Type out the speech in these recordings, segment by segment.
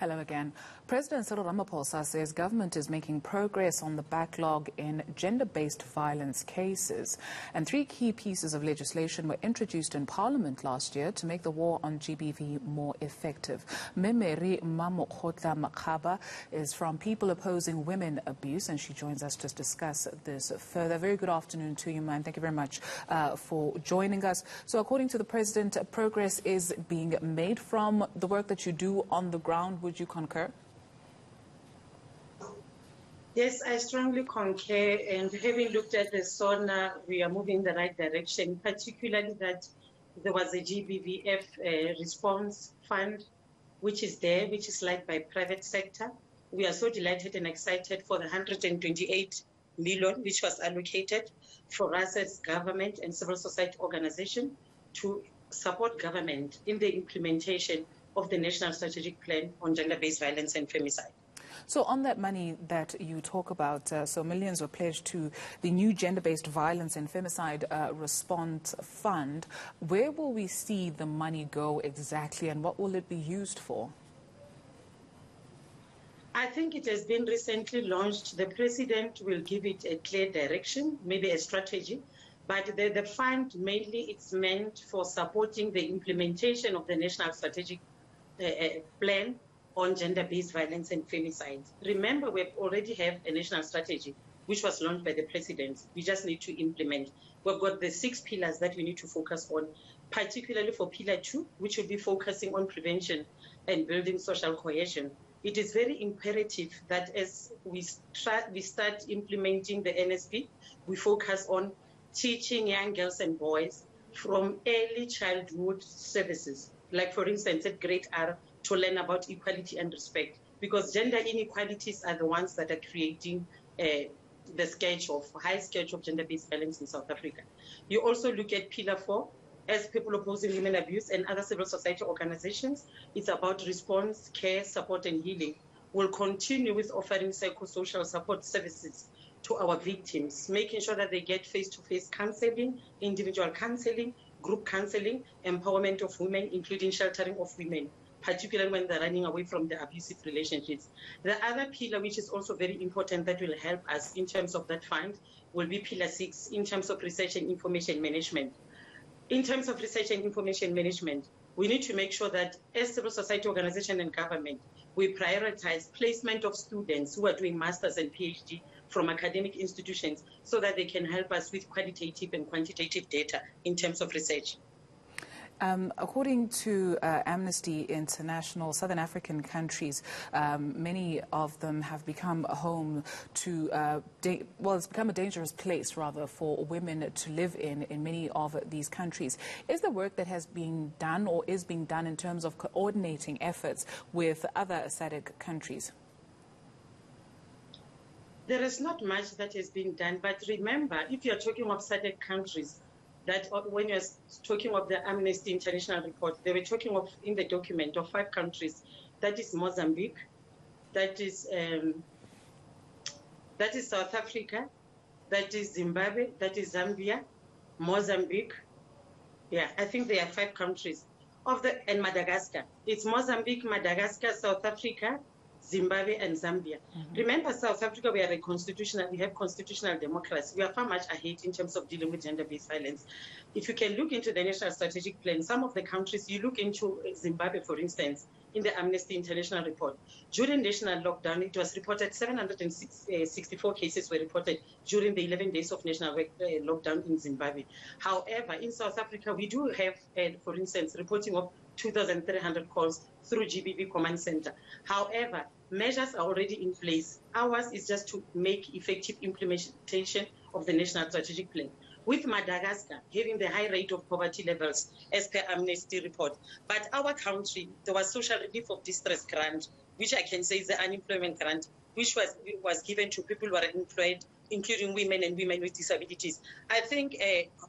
Hello again. President Cyril Ramaphosa says government is making progress on the backlog in gender-based violence cases. And 3 key pieces of legislation were introduced in Parliament last year to make the war on GBV more effective. Mary Mamakgotla Makgaba is from People Opposing Women Abuse, and she joins us to discuss this further. Very good afternoon to you, ma'am. Thank you very much for joining us. So according to the President, progress is being made from the work that you do on the ground. Would you concur? Yes, I strongly concur, and having looked at the SONA, we are moving in the right direction, particularly that there was a GBVF response fund, which is there, which is led by private sector. We are so delighted and excited for the 128 million, which was allocated for us as government and civil society organization to support government in the implementation of the National Strategic Plan on Gender-Based Violence and Femicide. So on that money that you talk about, so millions were pledged to the new Gender-Based Violence and Femicide Response Fund. Where will we see the money go exactly, and what will it be used for? I think it has been recently launched. The President will give it a clear direction, maybe a strategy. But the fund, mainly it's meant for supporting the implementation of the National Strategic Plan on Gender-Based Violence and Femicide. Remember, we already have a national strategy, which was launched by the President. We just need to implement. We've got the 6 pillars that we need to focus on, particularly for Pillar 2, which will be focusing on prevention and building social cohesion. It is very imperative that as we start implementing the NSP, we focus on teaching young girls and boys from early childhood services, like for instance at grade R, to learn about equality and respect, because gender inequalities are the ones that are creating the high scourge of gender-based violence in South Africa. You also look at Pillar 4, as People Opposing Women Abuse and other civil society organizations. It's about response, care, support and healing. We'll continue with offering psychosocial support services to our victims, making sure that they get face-to-face counseling, individual counseling, group counseling, empowerment of women, including sheltering of women, particularly when they're running away from the abusive relationships. The other pillar, which is also very important, that will help us in terms of that fund, will be Pillar 6, in terms of research and information management. In terms of research and information management, we need to make sure that as civil society organization and government, we prioritize placement of students who are doing masters and PhD from academic institutions so that they can help us with qualitative and quantitative data in terms of research. According to Amnesty International, Southern African countries, many of them have become a home to, it's become a dangerous place, rather, for women to live in many of these countries. Is the work that has been done or is being done in terms of coordinating efforts with other SADC countries? There is not much that has been done, but remember, if you're talking of SADC countries, that when you're talking of the Amnesty International report, they were talking of, in the document, of 5 countries. That is Mozambique, that is South Africa, that is Zimbabwe, that is Zambia, Mozambique. Yeah, I think there are 5 countries. And Madagascar. It's Mozambique, Madagascar, South Africa, Zimbabwe and Zambia. Remember, South Africa, we have constitutional democracy. We are far much ahead in terms of dealing with gender-based violence. If you can look into the National Strategic Plan, some of the countries, you look into Zimbabwe, for instance, in the Amnesty International report, during national lockdown, it was reported 764 cases were reported during the 11 days of national lockdown in Zimbabwe. However, in South Africa, we do have, for instance, reporting of 2,300 calls through GBV Command Center. However, measures are already in place. Ours is just to make effective implementation of the National Strategic Plan. With Madagascar having the high rate of poverty levels as per Amnesty report. But our country, there was social relief of distress grant, which I can say is the unemployment grant, which was given to people who are employed, including women and women with disabilities. I think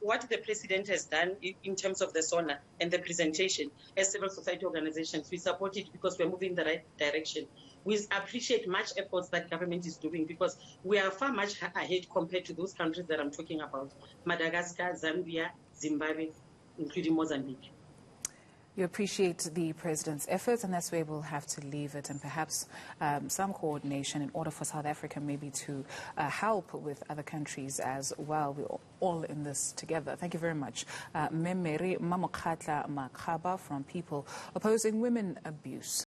what the President has done in terms of the SONA and the presentation as civil society organizations, we support it because we're moving in the right direction. We appreciate much efforts that government is doing because we are far much ahead compared to those countries that I'm talking about, Madagascar, Zambia, Zimbabwe, including Mozambique. You appreciate the President's efforts, and that's where we'll have to leave it, and perhaps some coordination in order for South Africa maybe to help with other countries as well. We're all in this together. Thank you very much. Mary Mamakgotla Makgaba from People Opposing Women Abuse.